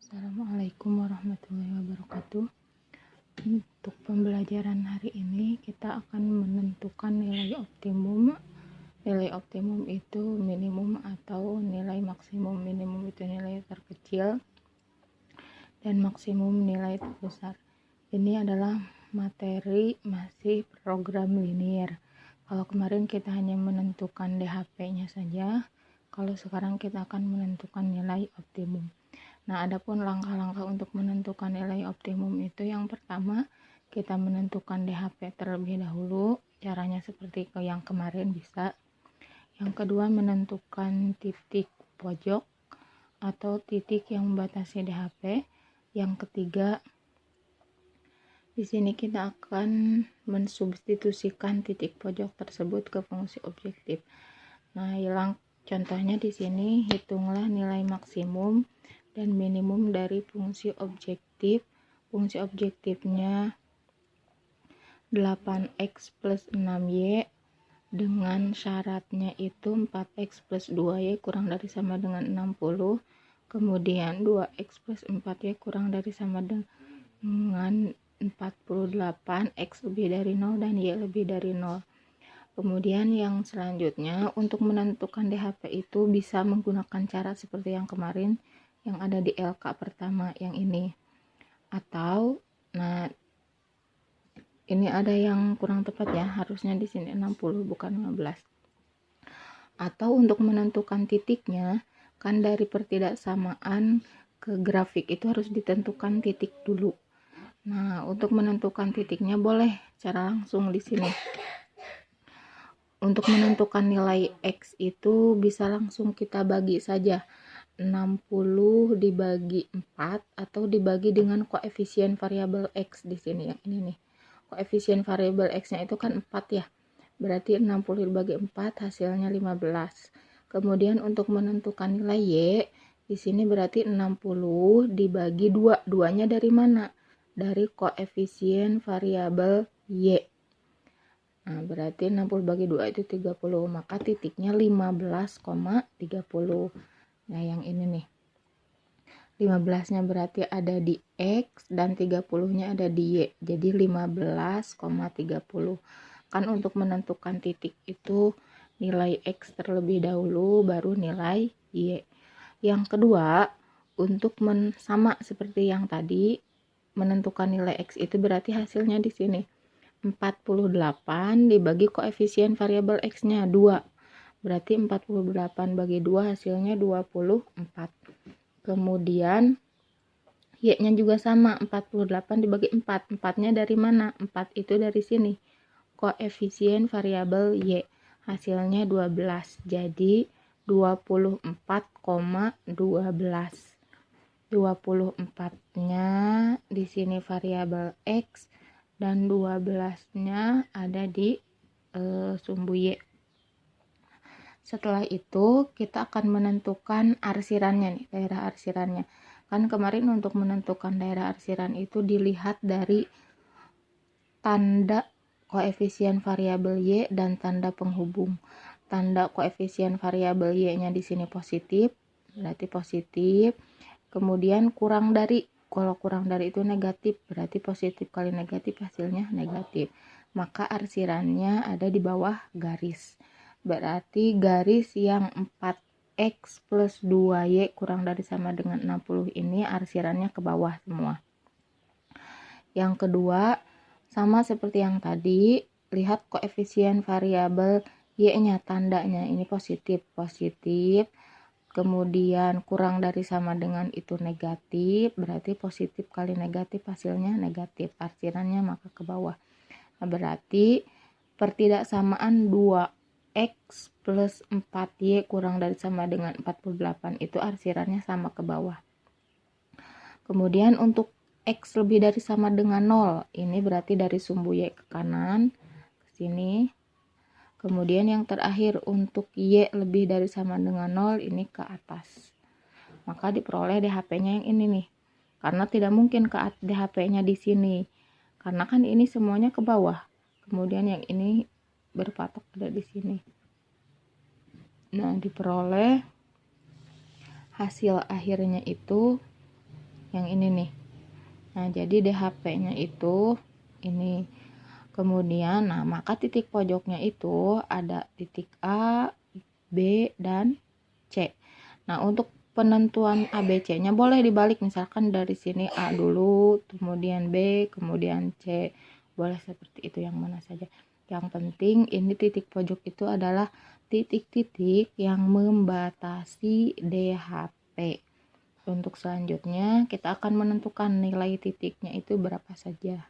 Assalamualaikum warahmatullahi wabarakatuh. Untuk pembelajaran hari ini kita akan menentukan nilai optimum. Nilai optimum itu minimum atau nilai maksimum. Minimum itu nilai terkecil dan maksimum nilai terbesar. Ini adalah materi masih program linear. Kalau kemarin kita hanya menentukan DHP-nya saja, kalau sekarang kita akan menentukan nilai optimum. Nah, adapun langkah-langkah untuk menentukan nilai optimum itu yang pertama, kita menentukan DHP terlebih dahulu. Caranya seperti yang kemarin bisa. Yang kedua, menentukan titik pojok atau titik yang membatasi DHP. Yang ketiga, di sini kita akan mensubstitusikan titik pojok tersebut ke fungsi objektif. Nah, contohnya di sini hitunglah nilai maksimum dan minimum dari fungsi objektif. Fungsi objektifnya 8x plus 6y dengan syaratnya itu 4x plus 2y kurang dari sama dengan 60. Kemudian 2x plus 4y kurang dari sama dengan 48, x lebih dari 0 dan y lebih dari 0. Kemudian yang selanjutnya, untuk menentukan DHP itu bisa menggunakan cara seperti yang kemarin yang ada di LK pertama yang ini. Atau nah ini ada yang kurang tepat ya, harusnya di sini 60 bukan 15. Atau untuk menentukan titiknya, kan dari pertidaksamaan ke grafik itu harus ditentukan titik dulu. Nah, untuk menentukan titiknya boleh cara langsung di sini. Untuk menentukan nilai X itu bisa langsung kita bagi saja. 60 dibagi 4 atau dibagi dengan koefisien variabel X di sini yang ini nih. Koefisien variabel X-nya itu kan 4 ya. Berarti 60 dibagi 4 hasilnya 15. Kemudian untuk menentukan nilai Y, di sini berarti 60 dibagi 2. 2-nya dari mana? Dari koefisien variabel Y. Nah, berarti 60 bagi 2 itu 30. Maka titiknya 15,30. Nah, yang ini nih. 15-nya berarti ada di X dan 30-nya ada di Y. Jadi 15,30. Kan untuk menentukan titik itu nilai X terlebih dahulu baru nilai Y. Yang kedua, untuk sama seperti yang tadi, menentukan nilai X itu berarti hasilnya di sini. 48 dibagi koefisien variabel X-nya 2. Berarti 48 bagi 2 hasilnya 24. Kemudian Y-nya juga sama, 48 dibagi 4. 4-nya dari mana? 4 itu dari sini. Koefisien variabel Y. Hasilnya 12. Jadi 24,12. 24-nya di sini variabel X dan 12-nya ada di sumbu Y. Setelah itu kita akan menentukan arsirannya nih, daerah arsirannya. Kan kemarin untuk menentukan daerah arsiran itu dilihat dari tanda koefisien variabel Y dan tanda penghubung. Tanda koefisien variabel Y-nya di sini positif, berarti positif. Kemudian kurang dari, kalau kurang dari itu negatif, berarti positif kali negatif hasilnya negatif. Maka arsirannya ada di bawah garis. Berarti garis yang 4x plus 2y kurang dari sama dengan 60 ini arsirannya ke bawah semua. Yang kedua, sama seperti yang tadi, lihat koefisien variabel Y-nya, tandanya ini positif. Kemudian kurang dari sama dengan itu negatif, berarti positif kali negatif hasilnya negatif. Arsirannya maka ke bawah. Nah, berarti pertidaksamaan 2x plus 4y kurang dari sama dengan 48 itu arsirannya sama ke bawah. Kemudian untuk X lebih dari sama dengan 0, ini berarti dari sumbu Y ke kanan ke sini. Kemudian yang terakhir untuk Y lebih dari sama dengan 0, ini ke atas. Maka diperoleh DHP-nya yang ini nih. Karena tidak mungkin ke DHP-nya di sini. Karena kan ini semuanya ke bawah. Kemudian yang ini berpatok ada di sini. Nah, diperoleh hasil akhirnya itu yang ini nih. Nah, jadi DHP-nya itu ini. Kemudian, nah maka titik pojoknya itu ada titik A, B, dan C. Nah, untuk penentuan ABC-nya boleh dibalik, misalkan dari sini A dulu, kemudian B, kemudian C. Boleh seperti itu, yang mana saja. Yang penting ini titik pojok itu adalah titik-titik yang membatasi DHP. Untuk selanjutnya kita akan menentukan nilai titiknya itu berapa saja.